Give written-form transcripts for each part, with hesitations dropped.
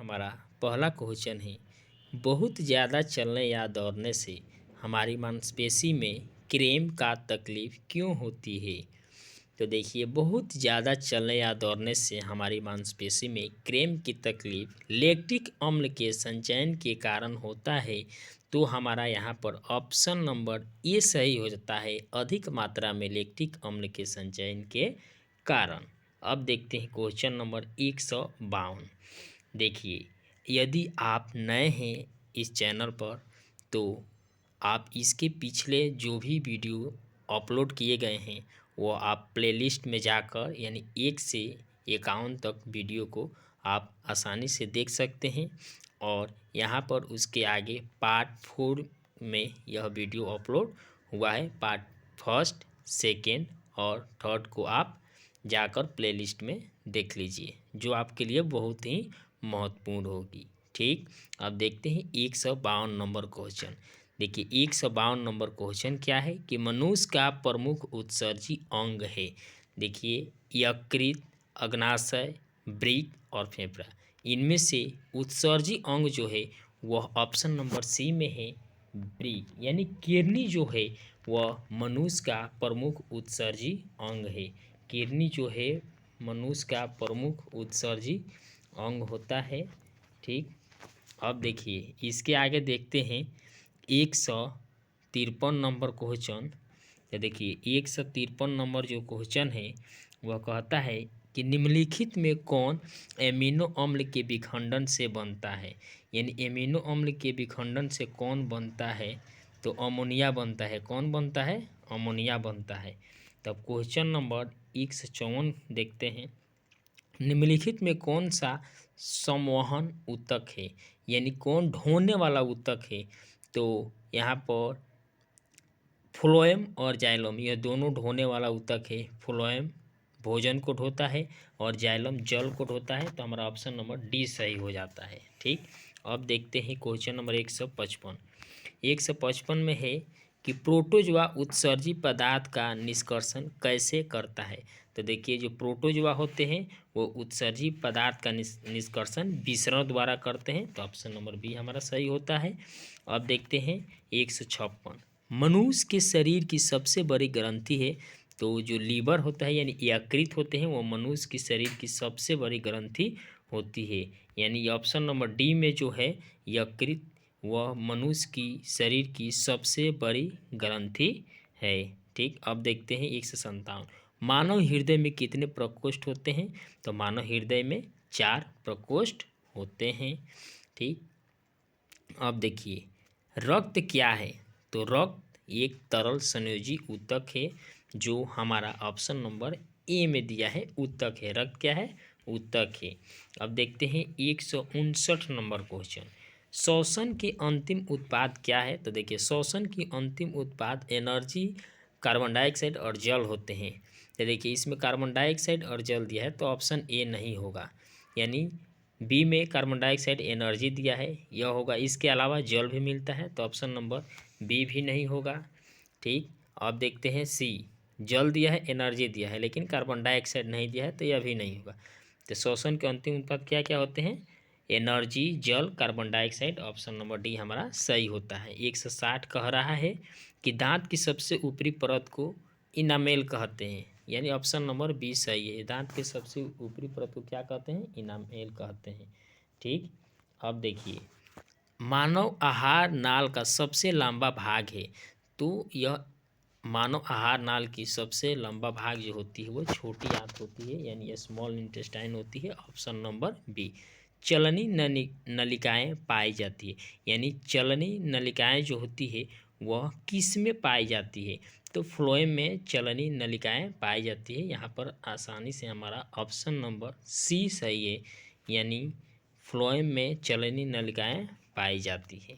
हमारा पहला क्वेश्चन है, बहुत ज़्यादा चलने या दौड़ने से हमारी मांसपेशी में क्रैम्प का तकलीफ क्यों होती है। तो देखिए, बहुत ज़्यादा चलने या दौड़ने से हमारी मांसपेशी में क्रैम्प की तकलीफ लैक्टिक अम्ल के संचयन के कारण होता है। तो हमारा यहाँ पर ऑप्शन नंबर ए सही हो जाता है, अधिक मात्रा में लैक्टिक अम्ल के संचयन के कारण। अब देखते हैं क्वेश्चन नंबर 152। देखिए, यदि आप नए हैं इस चैनल पर तो आप इसके पिछले जो भी वीडियो अपलोड किए गए हैं वो आप प्लेलिस्ट में जाकर यानी 1 से 51 तक वीडियो को आप आसानी से देख सकते हैं। और यहाँ पर उसके आगे पार्ट 4 में यह वीडियो अपलोड हुआ है। पार्ट फर्स्ट, सेकेंड और थर्ड को आप जाकर प्लेलिस्ट में देख लीजिए, जो आपके लिए बहुत ही महत्वपूर्ण होगी। ठीक, अब देखते हैं 152 नंबर क्वेश्चन। देखिए, 152 नंबर क्वेश्चन क्या है कि मनुष्य का प्रमुख उत्सर्जी अंग है। देखिए, यकृत, अग्नाशय, वृक्क और फेफड़ा, इनमें से उत्सर्जी अंग जो है वह ऑप्शन नंबर सी में है, वृक्क यानी किडनी जो है वह मनुष्य का प्रमुख उत्सर्जी अंग है। किडनी जो है मनुष्य का प्रमुख उत्सर्जी अंग होता है। ठीक, अब देखिए इसके आगे देखते हैं 153 नंबर क्वेश्चन। तो देखिए 153 नंबर जो क्वेश्चन है वह कहता है कि निम्नलिखित में कौन एमिनो अम्ल के विखंडन से बनता है। यानी एमिनो अम्ल के विखंडन से कौन बनता है, तो अमोनिया बनता है। कौन बनता है? अमोनिया बनता है। तब क्वेश्चन नंबर 154 देखते हैं, निम्नलिखित में कौन सा संवहन ऊतक है, यानी कौन ढोने वाला ऊतक है। तो यहाँ पर फ्लोएम और जाइलम, यह दोनों ढोने वाला ऊतक है। फ्लोएम भोजन को ढोता है और जाइलम जल को ढोता है। तो हमारा ऑप्शन नंबर डी सही हो जाता है। ठीक, अब देखते हैं क्वेश्चन नंबर 155। 155 में है कि प्रोटोजोआ उत्सर्जी पदार्थ का निष्कर्षण कैसे करता है। तो देखिए, जो प्रोटोजोआ होते हैं वो उत्सर्जी पदार्थ का निष्कर्षण विसरण द्वारा करते हैं। तो ऑप्शन नंबर बी हमारा सही होता है। अब देखते हैं 156, मनुष्य के शरीर की सबसे बड़ी ग्रंथि है। तो जो लीवर होता है यानी यकृत होते हैं वो मनुष्य के शरीर की सबसे बड़ी ग्रंथि होती है। यानी ऑप्शन नंबर डी में जो है यकृत वह मनुष्य की शरीर की सबसे बड़ी ग्रंथि है। ठीक, अब देखते हैं 157, मानव हृदय में कितने प्रकोष्ठ होते हैं। तो मानव हृदय में 4 प्रकोष्ठ होते हैं। ठीक, अब देखिए रक्त क्या है। तो रक्त एक तरल संयोजी ऊतक है, जो हमारा ऑप्शन नंबर ए में दिया है, ऊतक है। रक्त क्या है? ऊतक है। अब देखते हैं 159 नंबर क्वेश्चन, श्वसन के अंतिम उत्पाद क्या है। तो देखिए, श्वसन की अंतिम उत्पाद एनर्जी, कार्बन डाइऑक्साइड और जल होते हैं। तो देखिए, इसमें कार्बन डाइऑक्साइड और जल दिया है तो ऑप्शन ए नहीं होगा, यानी बी में कार्बन डाइऑक्साइड एनर्जी दिया है, यह होगा। इसके अलावा जल भी मिलता है तो ऑप्शन नंबर बी भी नहीं होगा। ठीक, अब देखते हैं सी, जल दिया है, एनर्जी दिया है, लेकिन कार्बन डाइऑक्साइड नहीं दिया है तो यह भी नहीं होगा। तो श्वसन के अंतिम उत्पाद क्या क्या होते हैं? एनर्जी, जल, carbon dioxide. Option number D हमारा सही होता है। 160 कह रहा है कि दांत की सबसे ऊपरी परत को इनामेल कहते हैं, यानी ऑप्शन नंबर बी सही है। दांत के सबसे ऊपरी परत को क्या कहते हैं? इनामेल कहते हैं। ठीक, अब देखिए, मानव आहार नाल का सबसे लंबा भाग है। तो यह मानव आहार नाल की सबसे लंबा भाग जो होती है वो छोटी आंत होती है, यानी स्मॉल इंटेस्टाइन होती है। Option number B. चलनी नलिकाएं पाई जाती है, यानी चलनी नलिकाएं जो होती है वह किस में पाई जाती है। तो फ्लोएम में चलनी नलिकाएं पाई जाती है। यहाँ पर आसानी से हमारा ऑप्शन नंबर सी सही है, यानी फ्लोएम में चलनी नलिकाएं पाई जाती है।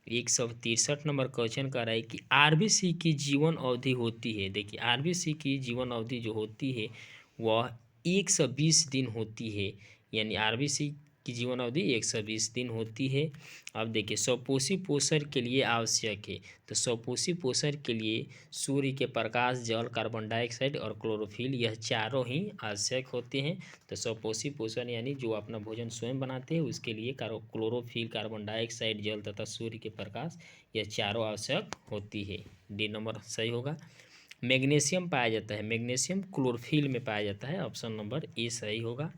163 नंबर क्वेश्चन कह रहा है कि आरबीसी की जीवन अवधि होती है। देखिए, आरबीसी की जीवन अवधि जो होती है वह 120 दिन होती है, यानी आरबीसी की जीवन अवधि 120 दिन होती है। अब देखिए स्वपोषी पोषण के लिए आवश्यक है, तो स्वपोषी पोषण के लिए सूर्य के प्रकाश, जल, कार्बन डाइऑक्साइड और क्लोरोफिल, यह चारों ही आवश्यक होते हैं। तो स्वपोषी पोषण यानी जो अपना भोजन स्वयं बनाते हैं उसके लिए क्लोरोफिल, कार्बन डाइऑक्साइड, जल तथा सूर्य के प्रकाश, यह चारों आवश्यक होती है। डी नंबर सही होगा। मैग्नीशियम पाया जाता है, मैग्नीशियम क्लोरोफिल में पाया जाता है, ऑप्शन नंबर ए सही होगा।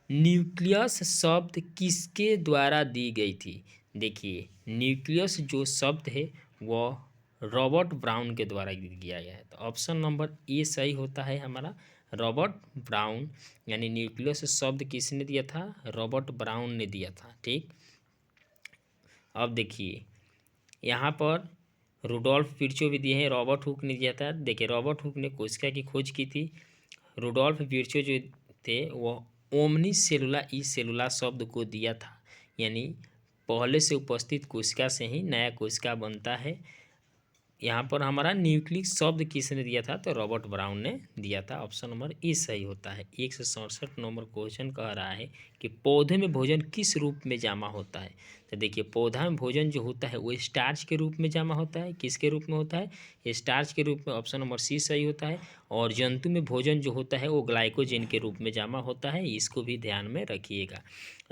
न्यूक्लियस शब्द किसके द्वारा दी गई थी? देखिए न्यूक्लियस जो शब्द है वह रॉबर्ट ब्राउन के द्वारा दिया गया है, तो ऑप्शन नंबर ए सही होता है हमारा, रॉबर्ट ब्राउन। यानी न्यूक्लियस शब्द किसने दिया था? रॉबर्ट ब्राउन ने दिया था। ठीक, अब देखिए यहाँ पर रुडोल्फ विर्चो भी दिए हैं, रॉबर्ट हुक ने दिया था। देखिए रॉबर्ट हुक ने कोशिका की खोज की थी। रुडोल्फ विर्चो जो थे वह ओमनी सेलुला ई सेलुला शब्द को दिया था, यानी पहले से उपस्थित कोशिका से ही नया कोशिका बनता है। यहाँ पर हमारा न्यूक्लिक शब्द किसने दिया था? तो रॉबर्ट ब्राउन ने दिया था, ऑप्शन नंबर ई सही होता है। 167 नंबर क्वेश्चन कह रहा है कि पौधे में भोजन किस रूप में जमा होता है? तो देखिए पौधा में भोजन जो होता है वो स्टार्च के रूप में जमा होता है। किसके रूप में होता है? स्टार्च के रूप में, ऑप्शन नंबर सी सही होता है। और जंतु में भोजन जो होता है वो ग्लाइकोजन के रूप में जमा होता है, इसको भी ध्यान में रखिएगा।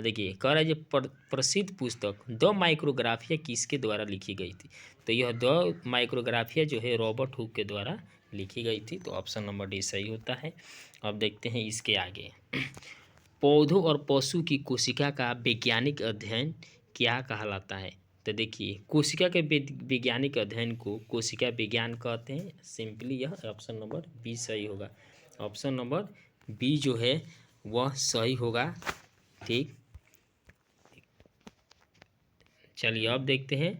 देखिए कह रहा है जो प्रसिद्ध पुस्तक द माइक्रोग्राफिया किसके द्वारा लिखी गई थी? तो यह द माइक्रोग्राफिया जो है रॉबर्ट हुक के द्वारा लिखी गई थी, तो ऑप्शन नंबर डी सही होता है। अब देखते हैं इसके आगे। पौधों और पशु की कोशिका का वैज्ञानिक अध्ययन क्या कहलाता है? तो देखिए कोशिका के वैज्ञानिक अध्ययन को कोशिका विज्ञान कहते हैं। सिंपली यह ऑप्शन नंबर बी सही होगा, ऑप्शन नंबर बी जो है वह सही होगा। ठीक, चलिए अब देखते हैं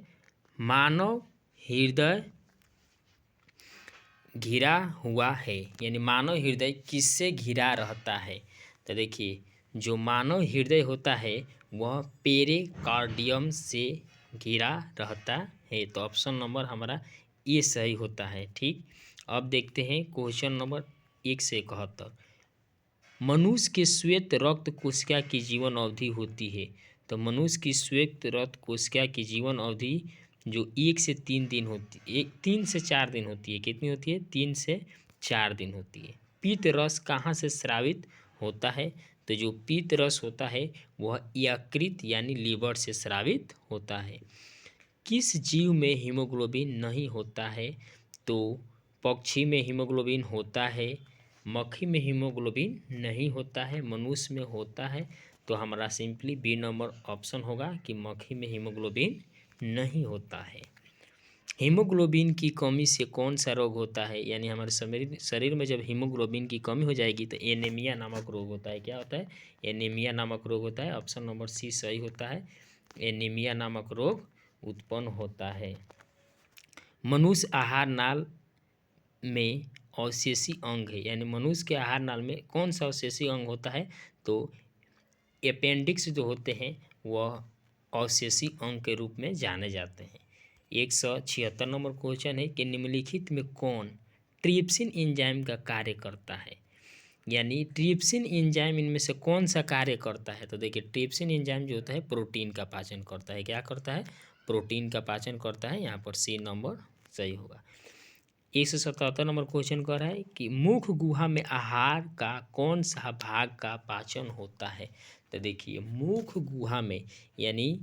मानव हृदय घिरा हुआ है, यानी मानव हृदय किससे घिरा रहता है? तो देखिए जो मानव हृदय होता है वह पेरिकार्डियम से घिरा रहता है, तो ऑप्शन नंबर हमारा ये सही होता है। ठीक, अब देखते हैं क्वेश्चन नंबर 171। मनुष्य के श्वेत रक्त कोशिका की जीवन अवधि होती है, तो मनुष्य की श्वेत रक्त कोशिका की जीवन अवधि जो 1 से 3 दिन होती है, 3 से 4 दिन होती है। कितनी होती है? 3 से 4 दिन होती है। पीत रस कहाँ से स्रावित होता है? तो जो पीत रस होता है वह यकृत यानी लीवर से स्रावित होता है। किस जीव में हीमोग्लोबिन नहीं होता है? तो पक्षी में हीमोग्लोबिन होता है, मक्खी में हीमोग्लोबिन नहीं होता है, मनुष्य में होता है। तो हमारा सिंपली बी नंबर ऑप्शन होगा कि मक्खी में हीमोग्लोबिन नहीं होता है। हीमोग्लोबिन की कमी से कौन सा रोग होता है? यानी हमारे शरीर में जब हीमोग्लोबिन की कमी हो जाएगी तो एनीमिया नामक रोग होता है। क्या होता है? एनीमिया नामक रोग होता है, ऑप्शन नंबर सी सही होता है। एनीमिया नामक रोग उत्पन्न होता है। मनुष्य आहार नाल में अवशेषी अंग है, यानी मनुष्य के आहार नाल में कौन सा अवशेषी अंग होता है? तो अपेंडिक्स जो होते हैं वह अवशेषी अंग के रूप में जाने जाते हैं। 176 नंबर क्वेश्चन है कि निम्नलिखित में कौन ट्रिप्सिन एंजाइम का कार्य करता है? यानी ट्रिप्सिन एंजाइम इनमें से कौन सा कार्य करता है? तो देखिए ट्रिप्सिन एंजाइम जो होता है प्रोटीन का पाचन करता है। क्या करता है? प्रोटीन का पाचन करता है। यहाँ पर सी नंबर सही होगा। 177 नंबर क्वेश्चन कर रहा है कि मुख गुहा में आहार का कौन सा भाग का पाचन होता है? तो देखिए मुख गुहा में, यानी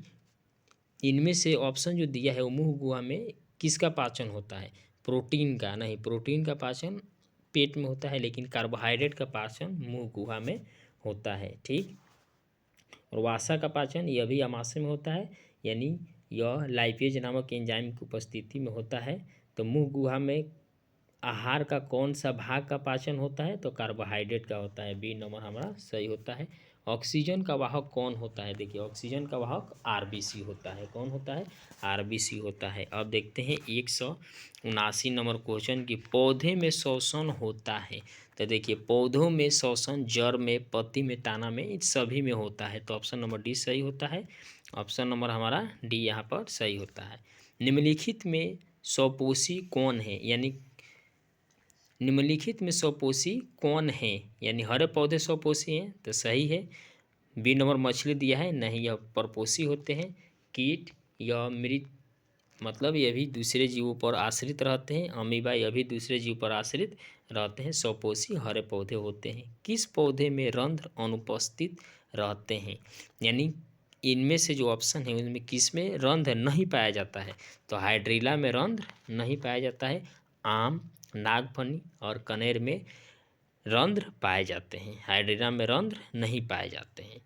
इनमें से ऑप्शन जो दिया है वो मुख गुहा में किसका पाचन होता है? प्रोटीन का नहीं, प्रोटीन का पाचन पेट में होता है, लेकिन कार्बोहाइड्रेट का पाचन मुख गुहा में होता है। ठीक, और वासा का पाचन यह भी आमाशय में होता है, यानी यह लाइपेज नामक एंजाइम की उपस्थिति में होता है। तो मुख गुहा में आहार का कौन सा भाग का पाचन होता है? तो कार्बोहाइड्रेट का होता है। बी नंबर हमारा सही होता है। ऑक्सीजन का वाहक कौन होता है? देखिए ऑक्सीजन का वाहक आरबीसी होता है। कौन होता है? आरबीसी होता है। अब देखते हैं 179 नंबर क्वेश्चन की पौधे में श्वसन होता है। तो देखिए पौधों में श्वसन जड़ में, पत्ती में, ताना में, इन सभी में होता है। तो ऑप्शन नंबर डी सही होता है। ऑप्शन नंबर हमारा डी यहाँ पर सही होता है। निम्नलिखित में स्वपोषी कौन है? यानी निम्नलिखित में स्वपोषी कौन है? यानी हरे पौधे स्वपोषी हैं, तो सही है। बी नंबर मछली दिया है, नहीं यह परपोषी होते हैं। कीट यह मृत मतलब यह भी दूसरे जीवों पर आश्रित रहते हैं। अमीबा यह भी दूसरे जीव पर आश्रित रहते हैं। स्वपोषी हरे पौधे होते हैं। किस पौधे में रंध्र अनुपस्थित रहते हैं, यानी इनमें से जो ऑप्शन है उनमें किस में रंध्र नहीं पाया जाता है, तो हाइड्रिला में रंध्र नहीं पाया जाता है। आम, नागफनी और कनेर में रंध्र पाए जाते हैं। हाइड्रिला में रंध्र नहीं पाए जाते हैं।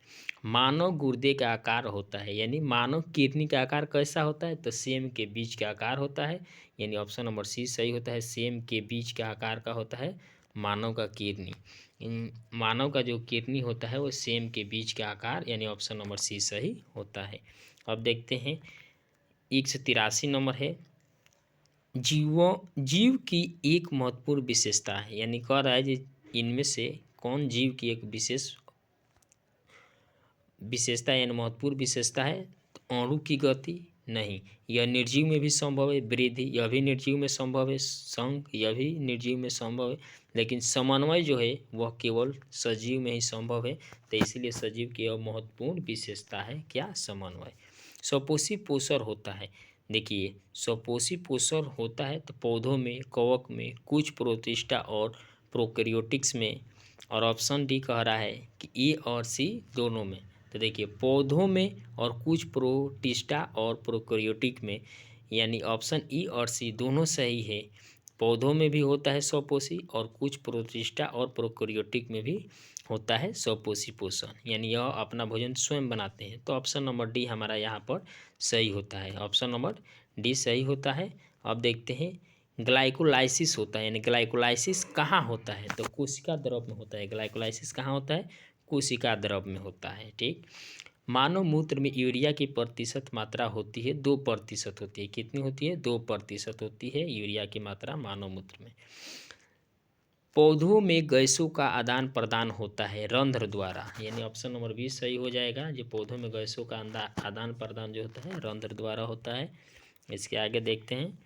मानव गुर्दे का आकार होता है, यानी मानव किडनी का आकार कैसा होता है, तो सेम के बीच का आकार होता है, यानी ऑप्शन नंबर सी सही होता है। सेम के बीच का आकार का होता है मानव का किडनी। मानव का जो किडनी होता है वो सेम के बीच का आकार, यानी ऑप्शन नंबर सी सही होता है। अब देखते हैं 183 नंबर है, जीव की एक महत्वपूर्ण विशेषता है, यानी कह रहा है जी इनमें से कौन जीव की एक विशेषता यानी महत्वपूर्ण विशेषता है, तो अणु की गति नहीं, यह निर्जीव में भी संभव है। वृद्धि यह भी निर्जीव में संभव है। संघ यह भी निर्जीव में संभव है। लेकिन समन्वय जो है वह केवल सजीव में ही संभव है, तो इसलिए सजीव की यह महत्वपूर्ण विशेषता है क्या, समन्वय। स्वपोषी पोषण होता है, देखिए स्वपोषी पोषण होता है तो पौधों में, कवक में, कुछ प्रोटिस्टा और प्रोकैरियोटिक्स में, और ऑप्शन डी कह रहा है कि ए और सी दोनों में। तो देखिए पौधों में और कुछ प्रोटिस्टा और प्रोकैरियोटिक में, यानी ऑप्शन ई और सी दोनों सही है। पौधों में भी होता है स्वपोषी और कुछ प्रोटिस्टा और प्रोकैरियोटिक में भी होता है स्वपोषी पोषण, यानी यह अपना भोजन स्वयं बनाते हैं। तो ऑप्शन नंबर डी हमारा यहाँ पर सही होता है। ऑप्शन नंबर डी सही होता है। अब देखते हैं ग्लाइकोलाइसिस होता है, यानी ग्लाइकोलाइसिस कहाँ होता है, तो कोशिका द्रव में होता है। ग्लाइकोलाइसिस कहाँ होता है, कोशिका द्रव में होता है। ठीक, मानव मूत्र में यूरिया की प्रतिशत मात्रा होती है 2% होती है। कितनी होती है, 2% होती है यूरिया की मात्रा मानव मूत्र में। पौधों में गैसों का आदान प्रदान होता है रंध्र द्वारा, यानी ऑप्शन नंबर बी सही हो जाएगा। जो पौधों में गैसों का आदान प्रदान जो होता है रंध्र द्वारा होता है। इसके आगे देखते हैं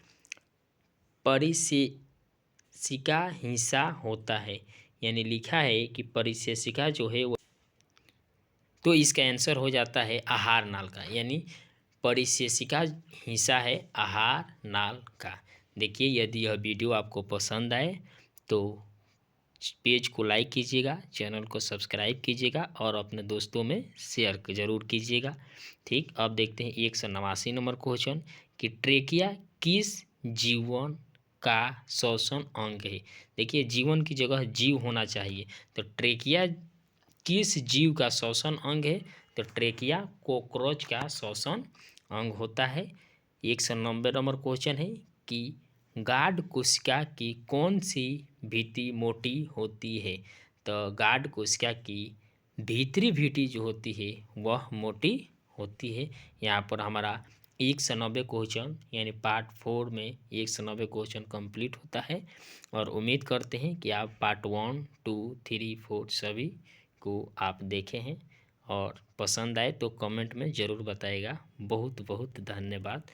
परिशेषिका हिस्सा होता है, यानी लिखा है कि परिशेषिका जो है वो, तो इसका आंसर हो जाता है आहार नाल का, यानी परिशेषिका हिस्सा है आहार नाल का। देखिए यदि यह वीडियो आपको पसंद आए तो पेज को लाइक कीजिएगा, चैनल को सब्सक्राइब कीजिएगा और अपने दोस्तों में शेयर जरूर कीजिएगा। ठीक, अब देखते हैं 189 नंबर क्वेश्चन कि ट्रेकिया किस जीवन का श्वसन अंग है। देखिए जीवन की जगह जीव होना चाहिए, तो ट्रेकिया किस जीव का श्वसन अंग है, तो ट्रेकिया कॉकरोच का श्वसन अंग होता है। 190 नंबर क्वेश्चन है कि गार्ड कोशिका की कौन सी भित्ति मोटी होती है, तो गार्ड कोशिका की भीतरी भित्ति जो होती है वह मोटी होती है। यहाँ पर हमारा 190 क्वेश्चन यानी पार्ट 4 में 190 क्वेश्चन कंप्लीट होता है, और उम्मीद करते हैं कि आप पार्ट 1, 2, 3, 4 सभी को आप देखे हैं, और पसंद आए तो कमेंट में ज़रूर बताइएगा। बहुत बहुत धन्यवाद।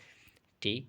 ठीक।